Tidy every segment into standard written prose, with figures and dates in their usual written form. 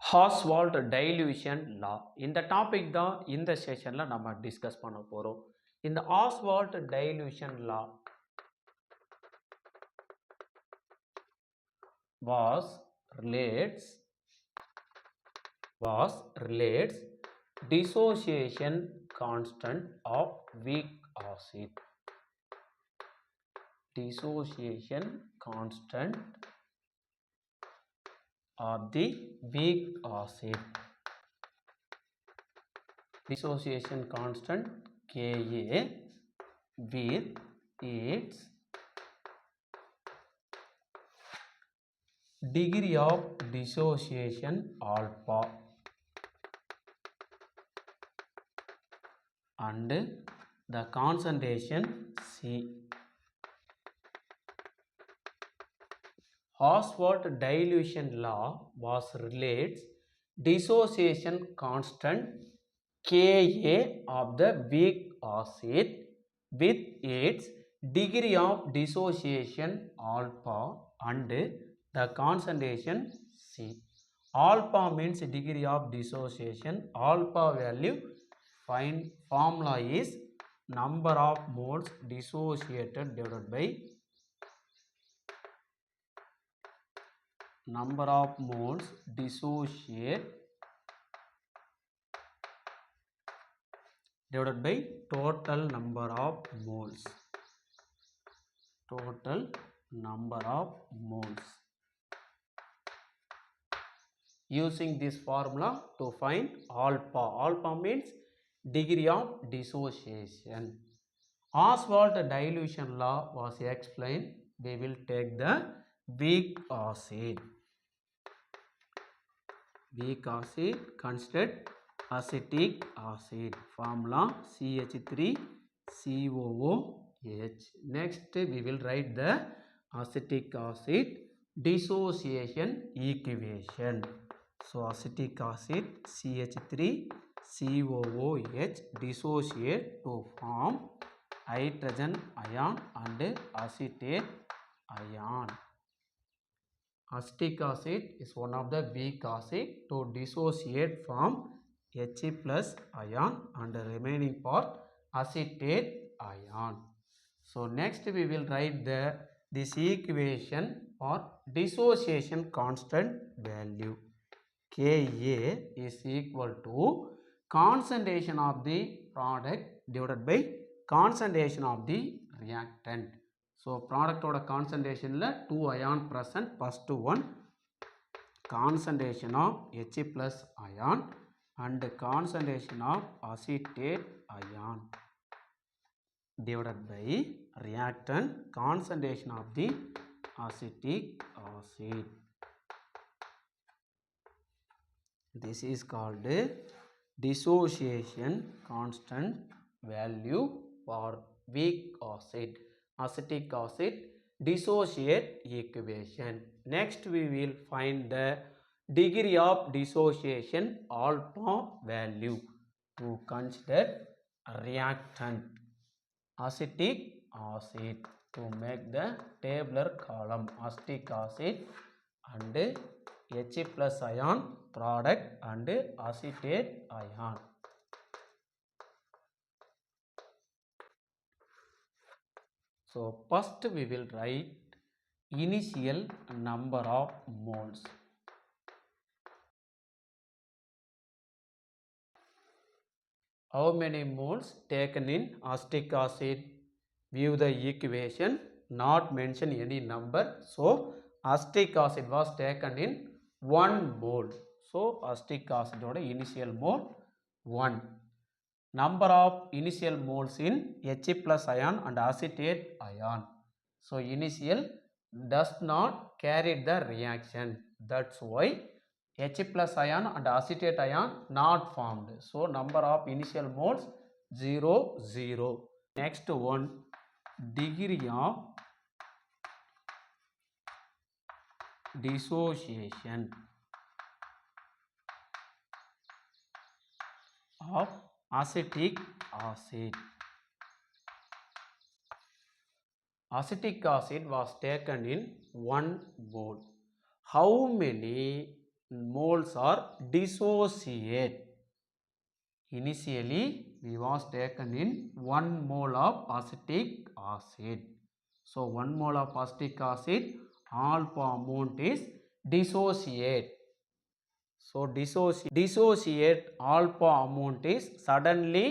ஹாஸ்வால்ட் dilution லா இந்த topic தான் இந்த செஷனில் நம்ம டிஸ்கஸ் பண்ண போகிறோம். இந்த Ostwald dilution law was relates dissociation constant of weak acid. Dissociation constant of the weak acid. Dissociation constant Ka with its degree of dissociation alpha and the concentration C. Household dilution law was relates dissociation constant Ka of the weak acid with its degree of dissociation alpha and the concentration C. Alpha means degree of dissociation. Alpha value find formula is number of moles dissociated divided by number of moles dissociate divided by total number of moles. Total number of moles. Using this formula to find alpha. Alpha means degree of dissociation. Oswald dilution law was explained. We will take the weak acid. Weak acid considered acetic acid. Formula CH3COOH. Next we will write the acetic acid dissociation equation. So acetic acid CH3COOH dissociate to form hydrogen ion and acetate ion. Acetic acid is one of the weak acid to dissociate from H plus ion and the remaining part acetate ion. So next we will write this equation for dissociation constant value. Ka is equal to concentration of the product divided by concentration of the reactant. So product oda concentration la 2 ion present. First one concentration of H plus ion and concentration of acetate ion divided by reactant concentration of the acetic acid. This is called dissociation constant value for weak acid. Acetic acid dissociate equation. Next we will find the degree of dissociation alpha value to consider reactant acetic acid to make the tabular column. Acetic acid and H plus ion product and acetate ion. So first we will write initial number of moles. How many moles taken in acetic acid? View the equation, not mention any number. So acetic acid was taken in 1 mole. So acetic acid oda initial mole 1. Number of initial moles in H plus ion and acetate ion. So initial does not carry the reaction. That's why H plus ion and acetate ion not formed. So number of initial moles 0, 0. Next one degree of dissociation of acetic acid. Acetic acid was taken in 1 mole. How many moles are dissociate. Initially we was taken in 1 mole of acetic acid. So 1 mole of acetic acid, alpha amount is dissociate. So dissociate alpha amount is suddenly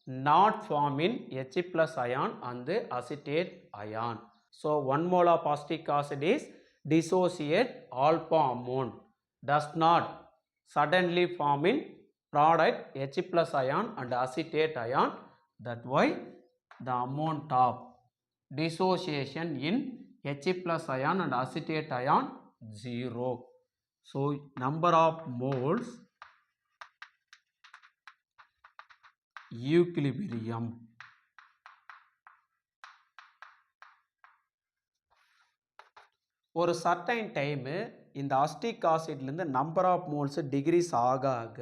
not form in H plus ion and the acetate ion. So 1 mole of acetic acid is dissociate alpha amount, does not suddenly form in product H plus ion and acetate ion. That why the amount of dissociation in H plus ion and acetate ion 0. So number of moles equilibrium. ஒரு certain time இந்த acetic ஆசிட்லேருந்து number of moles decreases ஆக ஆக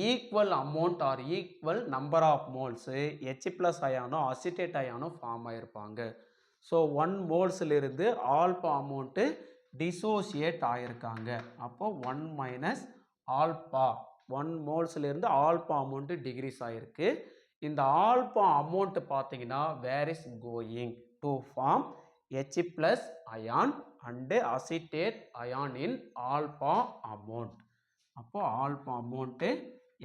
equal amount or equal number of moles H plus அயானோ acetate அயானோ form ஆகிருப்பாங்க. So 1 மோல்ஸிலிருந்து alpha amount dissociate ஆகிருக்காங்க. அப்போ 1 மைனஸ் ஆல்பா 1 மோல்ஸ்லேருந்து ஆல்பா அமௌண்ட்டு டிகிரீஸ் ஆகிருக்கு. இந்த ஆல்பா அமௌண்ட்டு பார்த்தீங்கன்னா where is going to form H plus ion and acetate ion in alpha amount. அப்போ alpha amount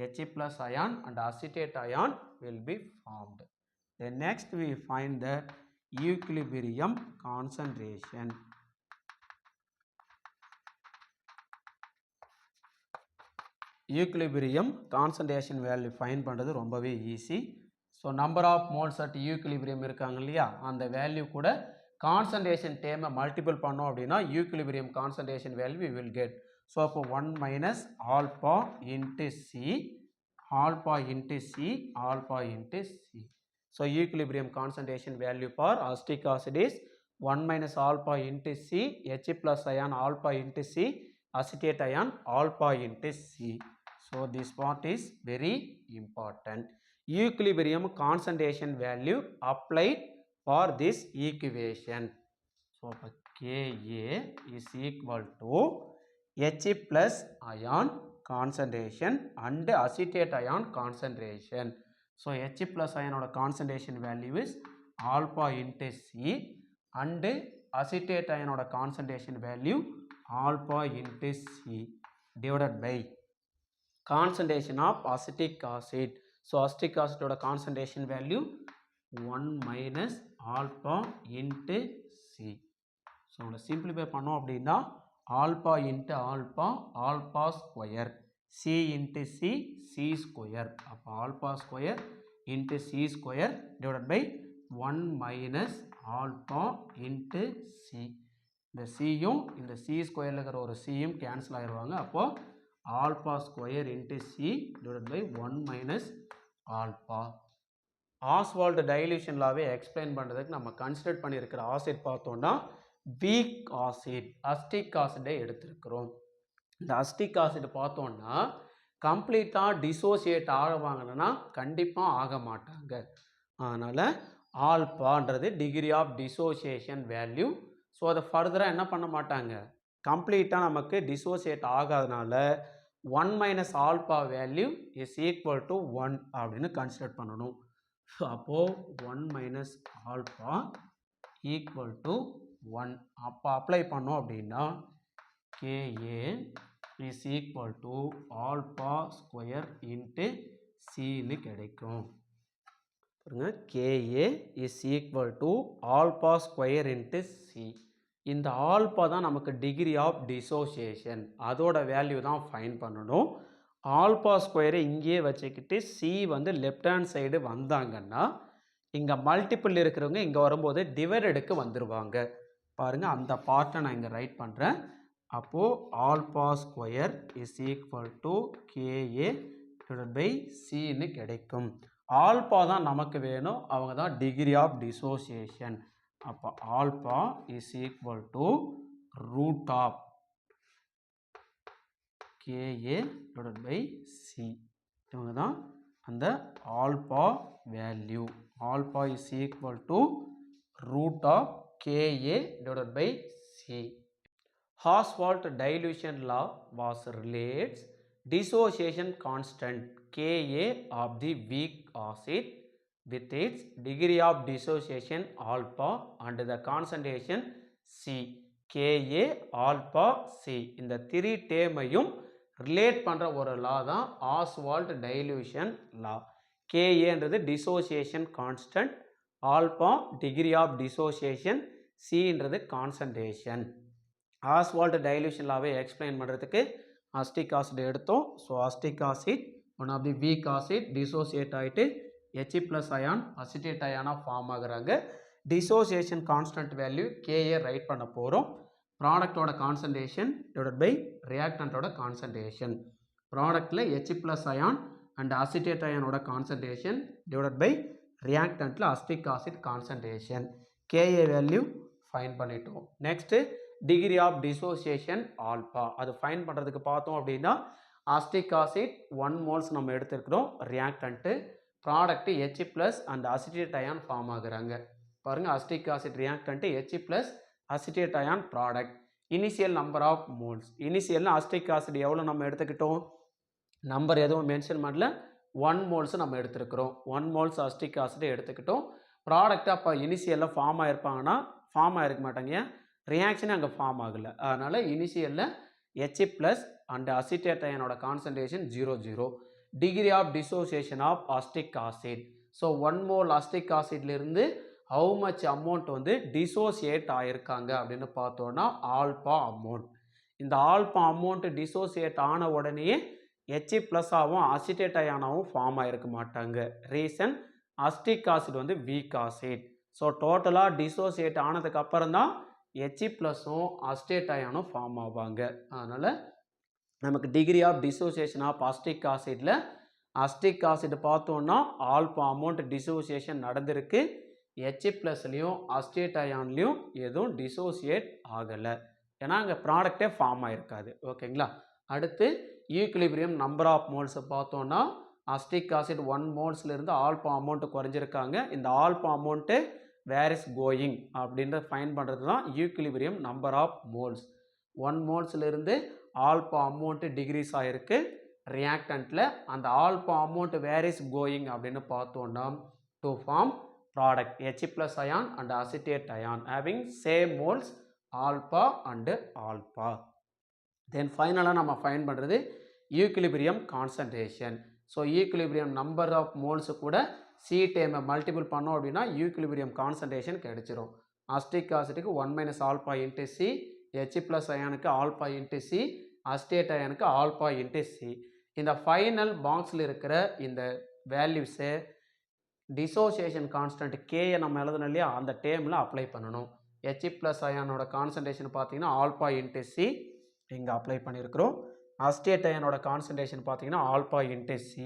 H plus ion and acetate ion will be formed. Then next we find the equilibrium concentration. Equilibrium concentration value find பண்ணுறது ரொம்பவே easy. So number of moles at equilibrium இருக்காங்க இல்லையா, அந்த value கூட concentration டேமை multiple பண்ணோம் அப்படின்னா equilibrium concentration value we will get. So அப்போ 1 minus alpha into C, alpha into C, alpha into C. So equilibrium concentration value for acetic acid is 1 minus alpha into C, H plus ion alpha into C, acetate ion alpha into C. So this part is very important. Equilibrium concentration value applied for this equation. So Ka is equal to H plus ion concentration and acetate ion concentration. So H plus ion concentration value is alpha into C and acetate ion concentration value alpha into C divided by concentration of acetic acid. So acetic acid concentration value 1 minus alpha into C. So simplify பண்ணோம் அப்படின்னா alpha into alpha, alpha square, C into C, C square. அப்போ alpha square into C square divided by 1 minus alpha into C. இந்த Cயும் இந்த C square இருக்கிற ஒரு Cயும் cancel ஆகிடுவாங்க. அப்போ alpha square into C divided by 1 minus alpha. Oswald dilution லாவே explain பண்ணுறதுக்கு நம்ம கன்சிடர் பண்ணியிருக்கிற ஆசிட் பார்த்தோன்னா வீக் ஆசிட், அசிட்டிக் ஆசிடை எடுத்திருக்கிறோம். இந்த அசிட்டிக் ஆசிட் பார்த்தோன்னா கம்ப்ளீட்டாக டிசோசியேட் ஆகுவாங்கன்னா கண்டிப்பாக ஆக மாட்டாங்க. அதனால் ஆல்பான்றது degree of dissociation value. So அதை ஃபர்தராக என்ன பண்ண மாட்டாங்க, கம்ப்ளீட்டாக நமக்கு டிசோசியேட் ஆகாதனால 1 minus alpha value is equal to 1 அப்படின்னு கன்சிடர் பண்ணணும். ஸோ அப்போது 1 மைனஸ் ஆல்பா ஈக்குவல் டு 1 அப்போ அப்ளை பண்ணோம் அப்படின்னா Ka is equal to alpha square into சின்னு கிடைக்கும். பாருங்க, Ka is equal to alpha square into C. இந்த ஆல்பா தான் நமக்கு டிகிரி ஆஃப் டிசோசியேஷன், அதோட வேல்யூ தான் ஃபைன் பண்ணணும். ஆல்பா ஸ்கொயரை இங்கேயே வச்சுக்கிட்டு சி வந்து லெஃப்ட் ஹேண்ட் சைடு வந்தாங்கன்னா இங்கே மல்டிபிள் இருக்கிறவங்க இங்கே வரும்போது டிவைடடுக்கு வந்துடுவாங்க. பாருங்கள், அந்த பார்ட்டை நான் இங்கே ரைட் பண்ணுறேன். அப்போது alpha square is equal to Ka divided by சின்னு கிடைக்கும். ஆல்பா தான் நமக்கு வேணும், அவங்க தான் டிகிரி ஆஃப் டிசோசியேஷன். அப்போ alpha is equal to root of Ka divided by C. இவங்க தான் அந்த alpha value. Alpha is equal to root of Ka divided by C. Ostwald dilution law was relates dissociation constant Ka of the weak acid with its degree of dissociation alpha and the concentration C. Ka alpha C இந்த 3 டேர்மையும் relate பண்ணுற ஒரு law தான் Ostwald dilution law. கேஏன்றது dissociation constant, alpha degree of dissociation, சின்றது concentration. Ostwald dilution லாவை explain பண்ணுறதுக்கு acetic acid எடுத்தோம். So acetic acid one of the weak acid dissociate ஆகிட்டு H ப்ளஸ் அயான் அசிட்டேட் அயானாக ஃபார்ம் ஆகுறாங்க. Dissociation constant value K A write பண்ண போகிறோம். ப்ராடக்டோட கான்சன்ட்ரேஷன் டிவைடட் பை ரியாக்டன்ட்டோட கான்சன்ட்ரேஷன். ப்ராடக்டில் H plus ion and acetate அயானோட கான்சன்ட்ரேஷன் டிவைடட் பை ரியாக்டன்ட்டில் acetic acid concentration. K A value fine பண்ணிட்டோம். Next degree of dissociation alpha, அது ஃபைன் பண்ணுறதுக்கு பார்த்தோம் அப்படின்னா அஸ்டிக் ஆசிட் 1 மோல்ஸ் நம்ம எடுத்துருக்கிறோம். Reactant product H plus and acetate ion form ஆகுறாங்க. பாருங்கள், acetic acid reactant H plus acetate ion product. Initial number of moles, இனிஷியலில் அஸ்டிக் ஆசிட் எவ்வளோ நம்ம எடுத்துக்கிட்டோம், நம்பர் எதுவும் மென்ஷன் பண்ணல, 1 மோல்ஸ் நம்ம எடுத்துருக்கிறோம். 1 மோல்ஸ் அஸ்டிக் ஆசிட் எடுத்துக்கிட்டோம். ப்ராடக்ட் அப்போ இனிஷியலில் ஃபார்ம் ஆகிருப்பாங்கன்னா ஃபார்ம் ஆகிருக்க மாட்டாங்க, ரியாக்ஷனே அங்கே ஃபார்ம் ஆகலை. அதனால் இனிஷியலில் H ப்ளஸ் அண்ட் அசிட்டேட் அயனோட concentration 0 degree of dissociation of acetic acid. So 1 mole acetic ஆசிட்லேருந்து ஹவு மச் அமௌண்ட் வந்து டிசோசியேட் ஆகிருக்காங்க அப்படின்னு பார்த்தோன்னா ஆல்பா அமௌண்ட். இந்த ஆல்பா அமௌண்ட் டிசோசியேட் ஆன உடனே H ப்ளஸ் ஆகும் அசிட்டேட் அயானாவும் ஃபார்ம் ஆகிருக்க மாட்டாங்க. ரீசன், அஸ்டிக் ஆசிட் வந்து வீக் ஆசிட். ஸோ டோட்டலாக டிசோசியேட் ஆனதுக்கு அப்புறம் தான் H ப்ளஸும் அசிட்டேட் அயானும் ஃபார்ம் ஆவாங்க. அதனால் நமக்கு degree of dissociation of acetic ஆசிட்டில் acetic acid பார்த்தோன்னா ஆல்பா அமௌண்ட் டிசோசியேஷன் நடந்திருக்கு. H ப்ளஸ்லையும் அசிட்டேட் அயான்லையும் எதுவும் டிசோசியேட் ஆகலை, ஏன்னா அங்கே ப்ராடக்டே ஃபார்ம் ஆகிருக்காது. ஓகேங்களா. அடுத்து ஈக்குலிபிரியம் நம்பர் ஆஃப் மோல்ஸை பார்த்தோன்னா அஸ்டிக் ஆசிட் 1 மோல்ஸ்லேருந்து ஆல்பா அமௌண்ட்டு குறைஞ்சிருக்காங்க. இந்த alpha amount where is going அப்படின்றத ஃபைன் பண்ணுறது தான் ஈக்குலிபிரியம் நம்பர் ஆஃப் மோல்ஸ். 1 மோல்ஸ்லேருந்து ஆல்பா அமௌண்ட்டு டிகிரீஸ் ஆகிருக்கு ரியாக்டன்ட்டில். அந்த alpha amount where is going அப்படின்னு பார்த்தோன்னா to form product H plus ion and acetate ion having same moles alpha and alpha. Then ஃபைனலாக நம்ம ஃபைன் பண்ணுறது equilibrium concentration. So equilibrium number of moles கூட C டேமை multiple பண்ணோம் அப்படின்னா equilibrium concentration கிடைச்சிரும். Acetic ஆசிட்டுக்கு 1 minus alpha into C, H plus அயானுக்கு alpha into C, acetate அயானுக்கு ஆல்பா இன்ட்டு சி. இந்த ஃபைனல் பாக்ஸில் இருக்கிற இந்த வேல்யூஸை டிசோசியேஷன் கான்ஸ்டன்ட் கேயை நம்ம எழுதணும் இல்லையா, அந்த டேமில் அப்ளை பண்ணணும். H ப்ளஸ் அயானோட கான்சன்ட்ரேஷன் பார்த்தீங்கன்னா ஆல்பா இன்ட்டு சி இங்கே அப்ளை பண்ணியிருக்கிறோம். அசிட்டேட் அயனோட கான்சன்ட்ரேஷன் பார்த்தீங்கன்னா ஆல்பா இன்ட்டு சி,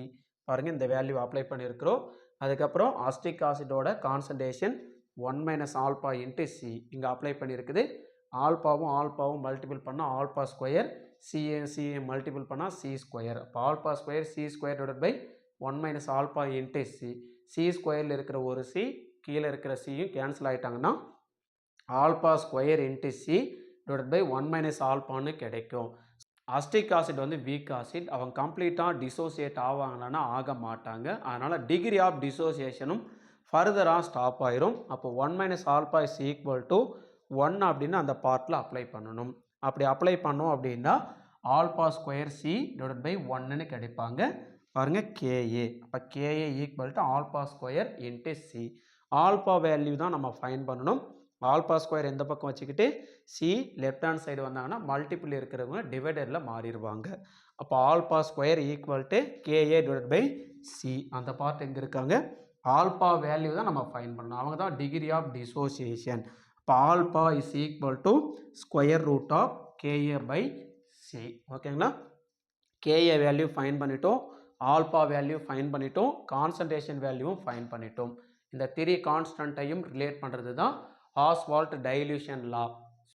பாருங்கள் இந்த வேல்யூ அப்ளை பண்ணியிருக்கிறோம். அதுக்கப்புறம் அஸ்டிக் ஆசிடோட concentration 1 minus alpha into C இங்கே அப்ளை பண்ணியிருக்குது. ஆல்பாவும் மல்டிபிள் பண்ணால் ஆல்பா ஸ்கொயர், சிஏ மல்டிபிள் பண்ணால் சி ஸ்கொயர். அப்போ alpha square C square divide by 1 minus alpha into C. C ஸ்கொயரில் இருக்கிற ஒரு சி கீழே இருக்கிற சியும் cancel ஆகிட்டாங்கன்னா alpha square into C divide by 1 minus ஆல்பான்னு கிடைக்கும். அஸ்டிக் ஆசிட் வந்து வீக் ஆசிட், அவங்க கம்ப்ளீட்டாக டிசோசியேட் ஆவாங்களான்னா ஆக மாட்டாங்க. அதனால் டிகிரி ஆஃப் டிசோசியேஷனும் ஃபர்தராக ஸ்டாப் ஆயிரும். அப்போ 1 minus alpha is equal to 1 அப்படின்னு அந்த பார்ட்டில் அப்ளை பண்ணணும். அப்படி அப்ளை பண்ணோம் அப்படின்னா alpha square C divide by 1ன்னு கிடைப்பாங்க. பாருங்கள் கேஏ, அப்போ K A equal to alpha square into C. Alpha value தான் நம்ம ஃபைன் பண்ணணும். ஆல்பா ஸ்கொயர் எந்த பக்கம் வச்சுக்கிட்டு சி லெஃப்ட் ஹேண்ட் சைடு வந்தாங்கன்னா மல்டிபிள் இருக்கிறவங்க டிவைடரில் மாறிடுவாங்க. அப்போ alpha square equal to K A divide by C. அந்த பார்ட் எங்கே இருக்காங்க, ஆல்பா வேல்யூ தான் நம்ம ஃபைன் பண்ணணும். அவங்க தான் டிகிரி ஆஃப் டிசோசியேஷன். இப்போ alpha is equal to square root of K A by C. ஓகேங்களா. கேஏ வேல்யூ ஃபைன் பண்ணிட்டோம், ஆல்பா வேல்யூ ஃபைன் பண்ணிட்டோம், கான்சன்ட்ரேஷன் வேல்யூவும் ஃபைன் பண்ணிட்டோம். இந்த 3 கான்ஸ்டன்ட்டையும் ரிலேட் பண்ணுறது தான் ஆஸ்வால்ட் டைல்யூஷன் லா.